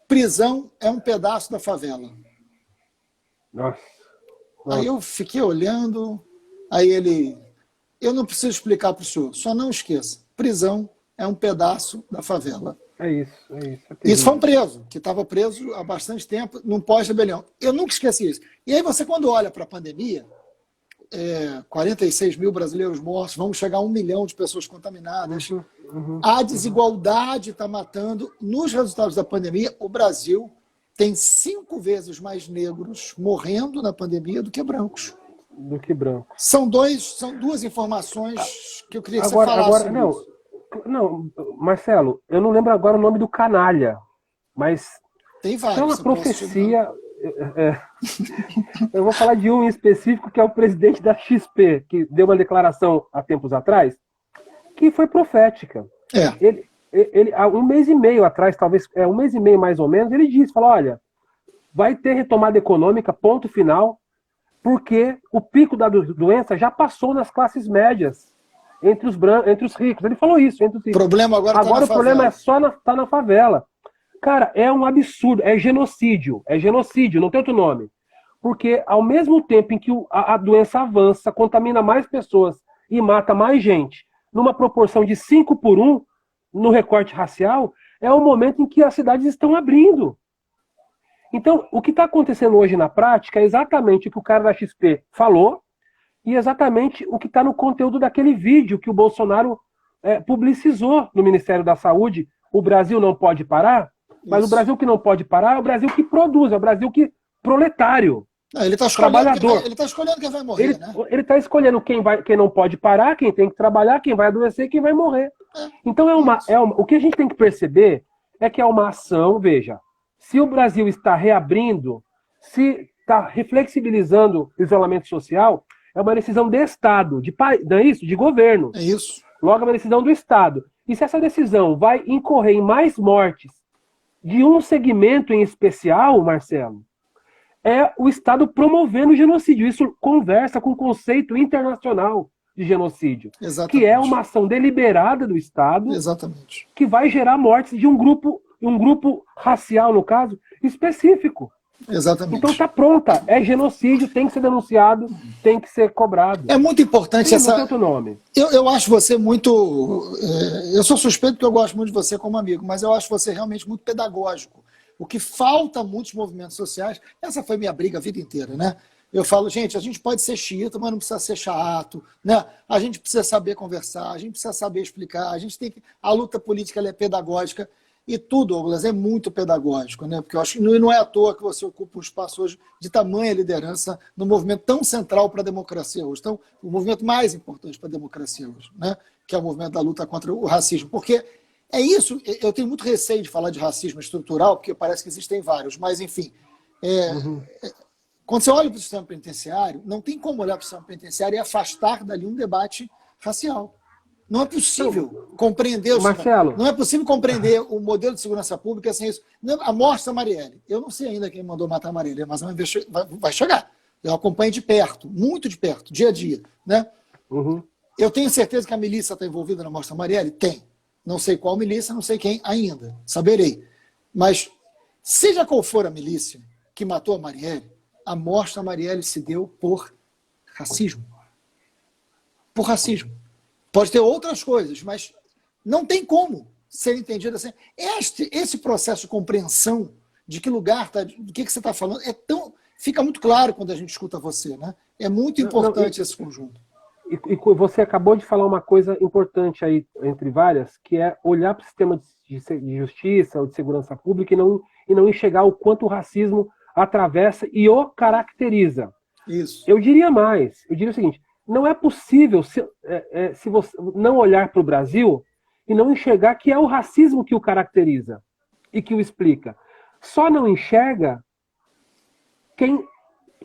Prisão é um pedaço da favela. Nossa. Aí eu fiquei olhando, aí ele... Eu não preciso explicar para o senhor, só não esqueça. Prisão é um pedaço da favela. É isso. Isso foi um preso, que estava preso há bastante tempo, num pós-rebelião. Eu nunca esqueci isso. E aí você, quando olha para a pandemia, 46 mil brasileiros mortos, vamos chegar a 1 milhão de pessoas contaminadas. A desigualdade está matando. Nos resultados da pandemia, o Brasil tem 5 vezes mais negros morrendo na pandemia do que brancos. Do que brancos. São duas informações que eu queria que você falasse. Não, Marcelo, eu não lembro agora o nome do canalha, mas Tem isso é vários. uma profecia. é, eu vou falar de um em específico, que é o presidente da XP, que deu uma declaração há tempos atrás, que foi profética. É, Há um mês e meio atrás, talvez, um mês e meio mais ou menos, ele disse, falou, olha, vai ter retomada econômica, ponto final, porque o pico da doença já passou nas classes médias, entre os ricos. Ele falou isso, entre os o ricos. problema agora está na Agora o problema favela. é só tá na favela. Cara, é um absurdo, é genocídio, não tem outro nome. Porque ao mesmo tempo em que a doença avança, contamina mais pessoas e mata mais gente, numa proporção de 5-1, no recorte racial, é o momento em que as cidades estão abrindo. Então, o que está acontecendo hoje na prática é exatamente o que o cara da XP falou e exatamente o que está no conteúdo daquele vídeo que o Bolsonaro publicizou no Ministério da Saúde. O Brasil não pode parar, mas Isso. o Brasil que não pode parar é o Brasil que produz, é o Brasil que proletário. Não, ele está Trabalhador. escolhendo quem vai morrer, né? Ele está escolhendo quem não pode parar, quem tem que trabalhar, quem vai adoecer, quem vai morrer. Então o que a gente tem que perceber é que é uma ação, veja, se o Brasil está reabrindo, se está reflexibilizando o isolamento social, é uma decisão de Estado, não é isso? De governo. É isso. Logo, é uma decisão do Estado. E se essa decisão vai incorrer em mais mortes de um segmento em especial, Marcelo, é o Estado promovendo o genocídio. Isso conversa com o conceito internacional de genocídio, Exatamente. que é uma ação deliberada do Estado. Exatamente. Que vai gerar mortes de um grupo racial, no caso, específico. Exatamente. Então tá pronta, é genocídio, tem que ser denunciado, tem que ser cobrado. É muito importante Não tem outro nome. Eu acho você muito. Eu sou suspeito porque eu gosto muito de você como amigo, mas eu acho você realmente muito pedagógico. O que falta a muitos movimentos sociais, essa foi minha briga a vida inteira, né? Eu falo, gente, a gente pode ser xiita, mas não precisa ser chato, né? A gente precisa saber conversar, a gente precisa saber explicar, a luta política ela é pedagógica e tudo, Douglas, é muito pedagógico, né? Porque eu acho que não é à toa que você ocupa um espaço hoje de tamanha liderança no movimento tão central para a democracia hoje, então o movimento mais importante para a democracia hoje, né? Que é o movimento da luta contra o racismo, porque é isso. Eu tenho muito receio de falar de racismo estrutural, porque parece que existem vários, mas enfim. Quando você olha para o sistema penitenciário, não tem como olhar para o sistema penitenciário e afastar dali um debate racial. Não é possível compreender Marcelo. Não é possível compreender o modelo de segurança pública sem isso. A morte da Marielle. Eu não sei ainda quem mandou matar a Marielle, mas vai chegar. Eu acompanho de perto, muito de perto, dia a dia. Né? Uhum. Eu tenho certeza que a milícia está envolvida na morte da Marielle? Tem. Não sei qual milícia, não sei quem ainda. Saberei. Mas, seja qual for a milícia que matou a Marielle, a morte da Marielle se deu por racismo. Por racismo. Pode ter outras coisas, mas não tem como ser entendido assim. Esse processo de compreensão de que lugar está, do que você está falando, fica muito claro quando a gente escuta você, né? É muito importante esse conjunto. E você acabou de falar uma coisa importante aí, entre várias, que é olhar para o sistema de justiça ou de segurança pública e não enxergar o quanto o racismo atravessa e o caracteriza. Isso. Eu diria o seguinte, não é possível se você não olhar para o Brasil e não enxergar que é o racismo que o caracteriza e que o explica. Só não enxerga quem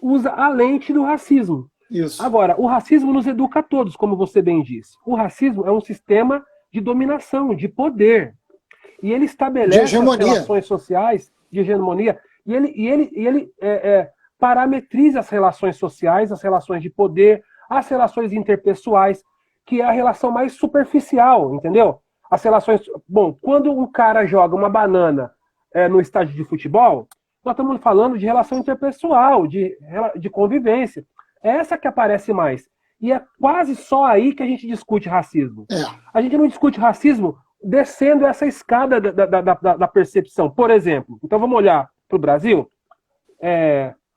usa a lente do racismo. Isso. Agora, o racismo nos educa a todos, como você bem disse. O racismo é um sistema de dominação, de poder. E ele estabelece as relações sociais de hegemonia. E ele parametriza as relações sociais, as relações de poder, as relações interpessoais, que é a relação mais superficial, entendeu? As relações... Bom, quando um cara joga uma banana no estádio de futebol, nós estamos falando de relação interpessoal, de convivência. É essa que aparece mais. E é quase só aí que a gente discute racismo. A gente não discute racismo descendo essa escada da percepção. Por exemplo, então vamos olhar para o Brasil.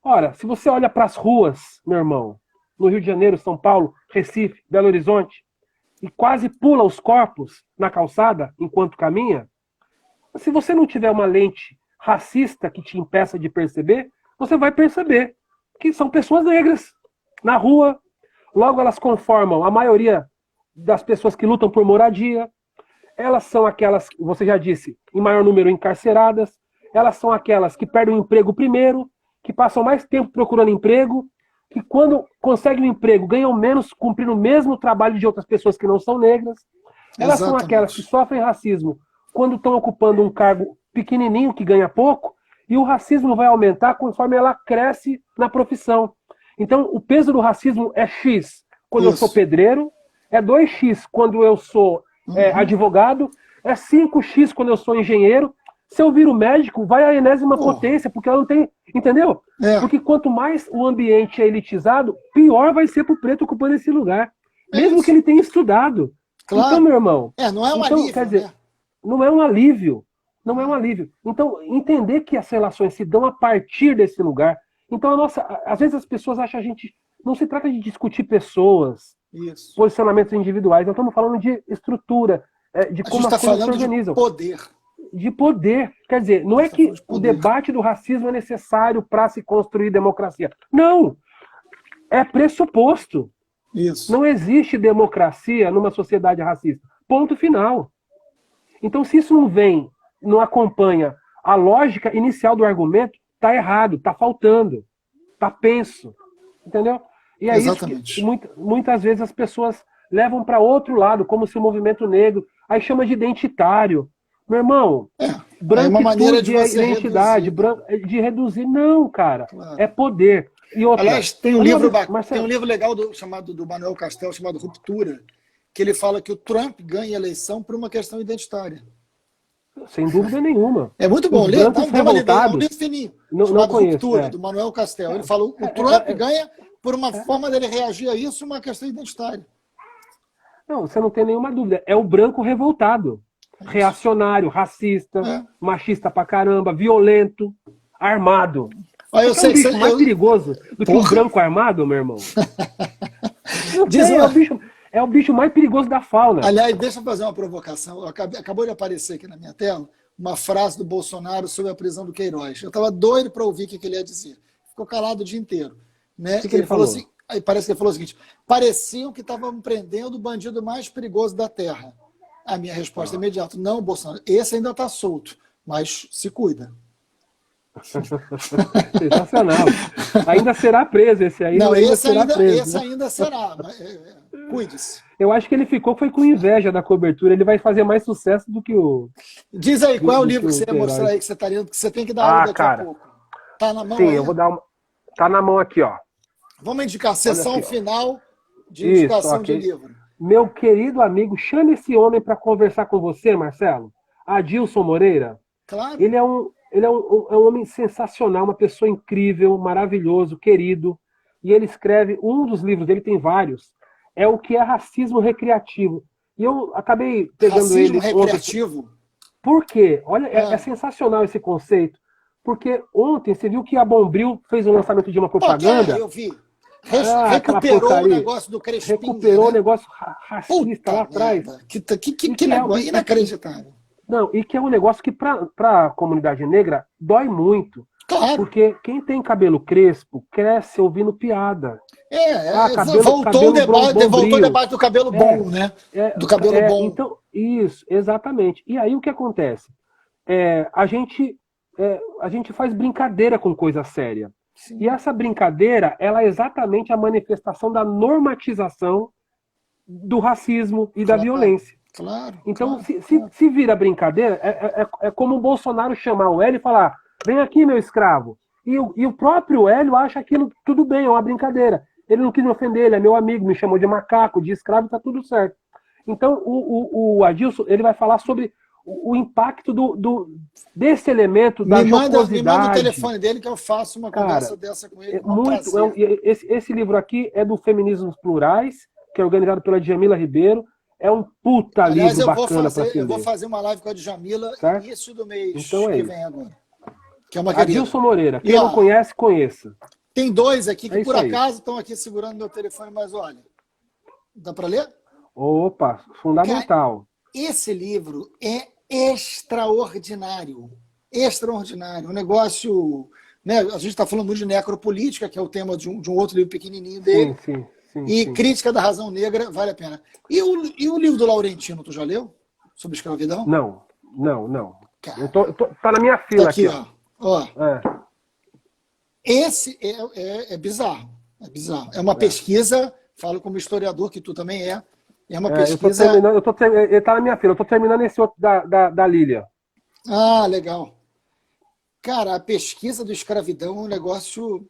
Ora, se você olha para as ruas, meu irmão, no Rio de Janeiro, São Paulo, Recife, Belo Horizonte, e quase pula os corpos na calçada enquanto caminha, se você não tiver uma lente racista que te impeça de perceber, você vai perceber que são pessoas negras na rua. Logo, elas conformam a maioria das pessoas que lutam por moradia. elas são aquelas, você já disse, em maior número encarceradas, elas são aquelas que perdem o emprego primeiro, que passam mais tempo procurando emprego, que quando conseguem um emprego ganham menos cumprindo o mesmo trabalho de outras pessoas que não são negras. Elas são aquelas que sofrem racismo quando estão ocupando um cargo pequenininho que ganha pouco, e o racismo vai aumentar conforme ela cresce na profissão. Então, o peso do racismo é X quando eu sou pedreiro, é 2X quando eu sou advogado, é 5X quando eu sou engenheiro. Se eu viro médico, vai à enésima potência, porque ela não tem... Entendeu? Porque quanto mais o ambiente é elitizado, pior vai ser para o preto ocupando esse lugar. Mesmo que ele tenha estudado. Claro. Então, meu irmão... não é um alívio, quer dizer, não é um alívio. Não é um alívio. Então, entender que as relações se dão a partir desse lugar. Então, às vezes as pessoas acham a gente... Não se trata de discutir pessoas, posicionamentos individuais. Nós estamos falando de estrutura, de como as coisas se organizam. De poder. Quer dizer, não é que o debate do racismo é necessário para se construir democracia. Não! É pressuposto. Isso. Não existe democracia numa sociedade racista. Ponto final. Então, se isso não acompanha a lógica inicial do argumento, está errado, está faltando, está penso. Entendeu? E é Exatamente. Isso que muitas vezes as pessoas levam para outro lado, como se o movimento negro, aí chama de identitário. Meu irmão, branquitude é identidade, de reduzir. Não, cara. Claro. É poder. E outra, aliás, tem um livro legal chamado do Manuel Castells, chamado Ruptura, que ele fala que o Trump ganha a eleição por uma questão identitária. Sem dúvida nenhuma. É muito bom. É um livro fininho. Não conheço. Ruptura, do Manuel Castells. Ele fala que o Trump ganha por uma forma dele reagir a isso, uma questão identitária. Não, você não tem nenhuma dúvida. É o branco revoltado. Reacionário, racista, machista pra caramba, violento, armado. Eu sei, um bicho mais perigoso do que um branco armado, meu irmão. É o bicho mais perigoso da fauna. Aliás, deixa eu fazer uma provocação. Acabou de aparecer aqui na minha tela uma frase do Bolsonaro sobre a prisão do Queiroz. Eu estava doido para ouvir o que ele ia dizer. Ficou calado o dia inteiro. Né? O que ele falou assim? Parece que ele falou o seguinte: pareciam que estavam prendendo o bandido mais perigoso da Terra. A minha resposta é imediata: não, Bolsonaro, esse ainda está solto, mas se cuida. Sensacional. Ainda será preso esse aí. Não, esse ainda será. Cuide-se. Eu acho que ele foi com inveja da cobertura. Ele vai fazer mais sucesso do que o... Diz aí, qual é o livro que você ia mostrar aí, que você está lendo, porque você tem que dar aula daqui a pouco. Tá na mão? Sim, aí? Eu vou dar uma... Tá na mão aqui, ó. Vamos indicar a sessão final de indicação de livro. Meu querido amigo, chame esse homem para conversar com você, Marcelo. Adilson Moreira. Claro. Ele é um homem sensacional, uma pessoa incrível, maravilhoso, querido. E ele escreve, um dos livros dele, tem vários, é o que é racismo recreativo. E eu acabei pegando racismo recreativo? Por quê? Olha, é sensacional esse conceito. Porque ontem, você viu que a Bombril fez o lançamento de uma propaganda? Eu vi. Recuperou o negócio do Crespim. Recuperou o negócio racista lá atrás. Que negócio inacreditável. Não, e que é um negócio que para a comunidade negra dói muito. Claro. Porque quem tem cabelo crespo cresce ouvindo piada. Voltou o debate do cabelo bom, né? Do cabelo bom. Então, isso, exatamente. E aí o que acontece? A gente faz brincadeira com coisa séria. Sim. E essa brincadeira, ela é exatamente a manifestação da normatização do racismo e da violência. Claro. Então, se vira brincadeira, é como o Bolsonaro chamar o Hélio e falar: vem aqui, meu escravo. E o próprio Hélio acha aquilo tudo bem, é uma brincadeira. Ele não quis me ofender, ele é meu amigo, me chamou de macaco, de escravo, tá tudo certo. Então, o Adilson, ele vai falar sobre o impacto desse elemento da jocosidade. Me manda o telefone dele que eu faço uma conversa dessa com ele. Esse livro aqui é do Feminismos Plurais, que é organizado pela Djamila Ribeiro. É um puta livro bacana para se ler. Eu vou fazer uma live com a Djamila no início do mês então que vem agora. Que é uma Adilson Moreira. Quem não conhece, conheça. Tem dois aqui que por acaso estão aqui segurando meu telefone, mas olha. Dá para ler? Opa, fundamental. Esse livro é extraordinário. Extraordinário. Um negócio... Né, a gente está falando muito de necropolítica, que é o tema de um outro livro pequenininho dele. Sim. Crítica da razão negra, vale a pena. E o livro do Laurentino, tu já leu? sobre escravidão? Não, não, não. Cara, Tá na minha fila tá aqui, aqui. ó. É, Esse é bizarro. É bizarro. É uma pesquisa, falo como historiador, que tu também é uma pesquisa. ele tá na minha fila. Eu tô terminando esse outro da Lília. Ah, legal. Cara, a pesquisa do escravidão é um negócio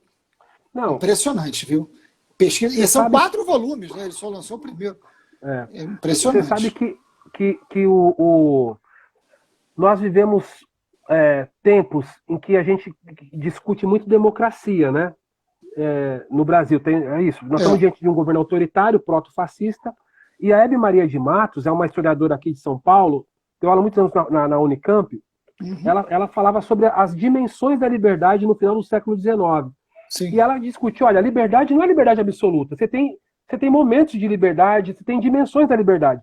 Não, impressionante, viu? Pesquisa, e são 4 volumes, né? Ele só lançou o primeiro. É impressionante. você sabe que nós vivemos tempos em que a gente discute muito democracia, né? No Brasil, é isso. Nós estamos diante de um governo autoritário, proto-fascista, e a Hebe Maria de Matos é uma historiadora aqui de São Paulo, deu aula há muitos anos na Unicamp. Ela falava sobre as dimensões da liberdade no final do século XIX. Sim. E ela discutiu, olha, a liberdade não é liberdade absoluta. Você tem momentos de liberdade, você tem dimensões da liberdade.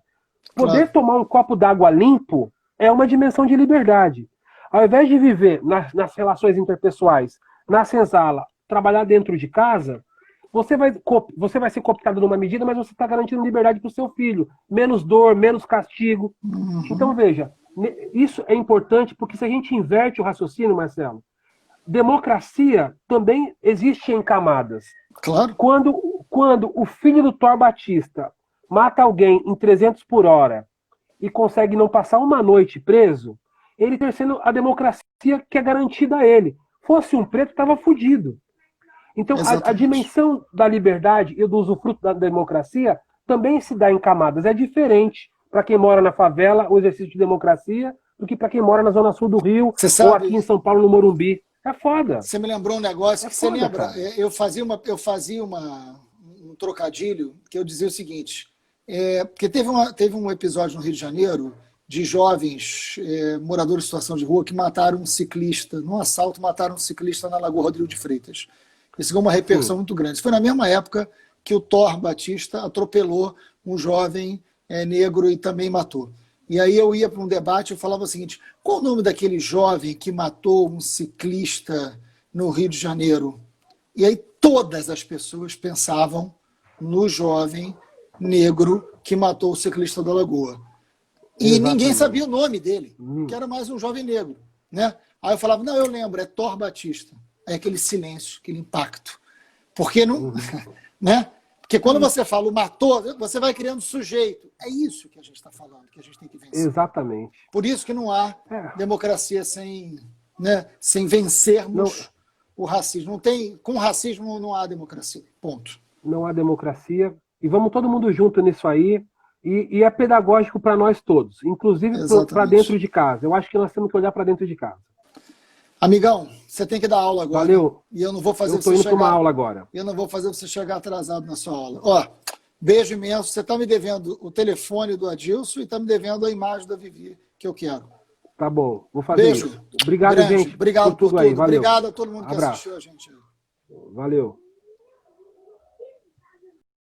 Poder tomar um copo d'água limpo é uma dimensão de liberdade. Ao invés de viver nas relações interpessoais, na senzala, trabalhar dentro de casa, você vai ser cooptado numa medida, mas você está garantindo liberdade para o seu filho. Menos dor, menos castigo. Então, veja, isso é importante porque se a gente inverte o raciocínio, Marcelo, democracia também existe em camadas. Claro. Quando o filho do Thor Batista mata alguém em 300 por hora e consegue não passar uma noite preso, ele exercendo a democracia que é garantida a ele. Fosse um preto, estava fudido. Então, a dimensão da liberdade e do usufruto da democracia também se dá em camadas. É diferente para quem mora na favela, o exercício de democracia, do que para quem mora na zona sul do Rio, ou aqui em São Paulo, no Morumbi. É foda. Você me lembrou um negócio que você lembra. Eu fazia um trocadilho que eu dizia o seguinte, porque teve um episódio no Rio de Janeiro de jovens moradores de situação de rua que mataram um ciclista, num assalto mataram um ciclista na Lagoa Rodrigo de Freitas. Isso ganhou uma repercussão muito grande. Isso foi na mesma época que o Thor Batista atropelou um jovem negro e também matou. E aí eu ia para um debate e eu falava o seguinte, qual o nome daquele jovem que matou um ciclista no Rio de Janeiro? E aí todas as pessoas pensavam no jovem negro que matou o ciclista da Lagoa. E ninguém sabia o nome dele, que era mais um jovem negro. Né? Aí eu falava, não, eu lembro, é Thor Batista. É aquele silêncio, aquele impacto. Porque não... né? Porque quando você fala o matou, você vai criando sujeito. É isso que a gente está falando, que a gente tem que vencer. Exatamente. Por isso que não há democracia sem vencermos o racismo. Com racismo não há democracia. Ponto. Não há democracia. E vamos todo mundo junto nisso aí. E é pedagógico para nós todos, inclusive para dentro de casa. Eu acho que nós temos que olhar para dentro de casa. Amigão, você tem que dar aula agora. Valeu. E eu não vou fazer você chegar... Eu estou indo para uma aula agora. Eu não vou fazer você chegar atrasado na sua aula. Ó, beijo imenso. Você está me devendo o telefone do Adilson e está me devendo a imagem da Vivi, que eu quero. Tá bom, vou fazer beijo. Isso. Obrigado, gente. Obrigado por tudo. Aí. Valeu. Obrigado a todo mundo que assistiu a gente. Valeu.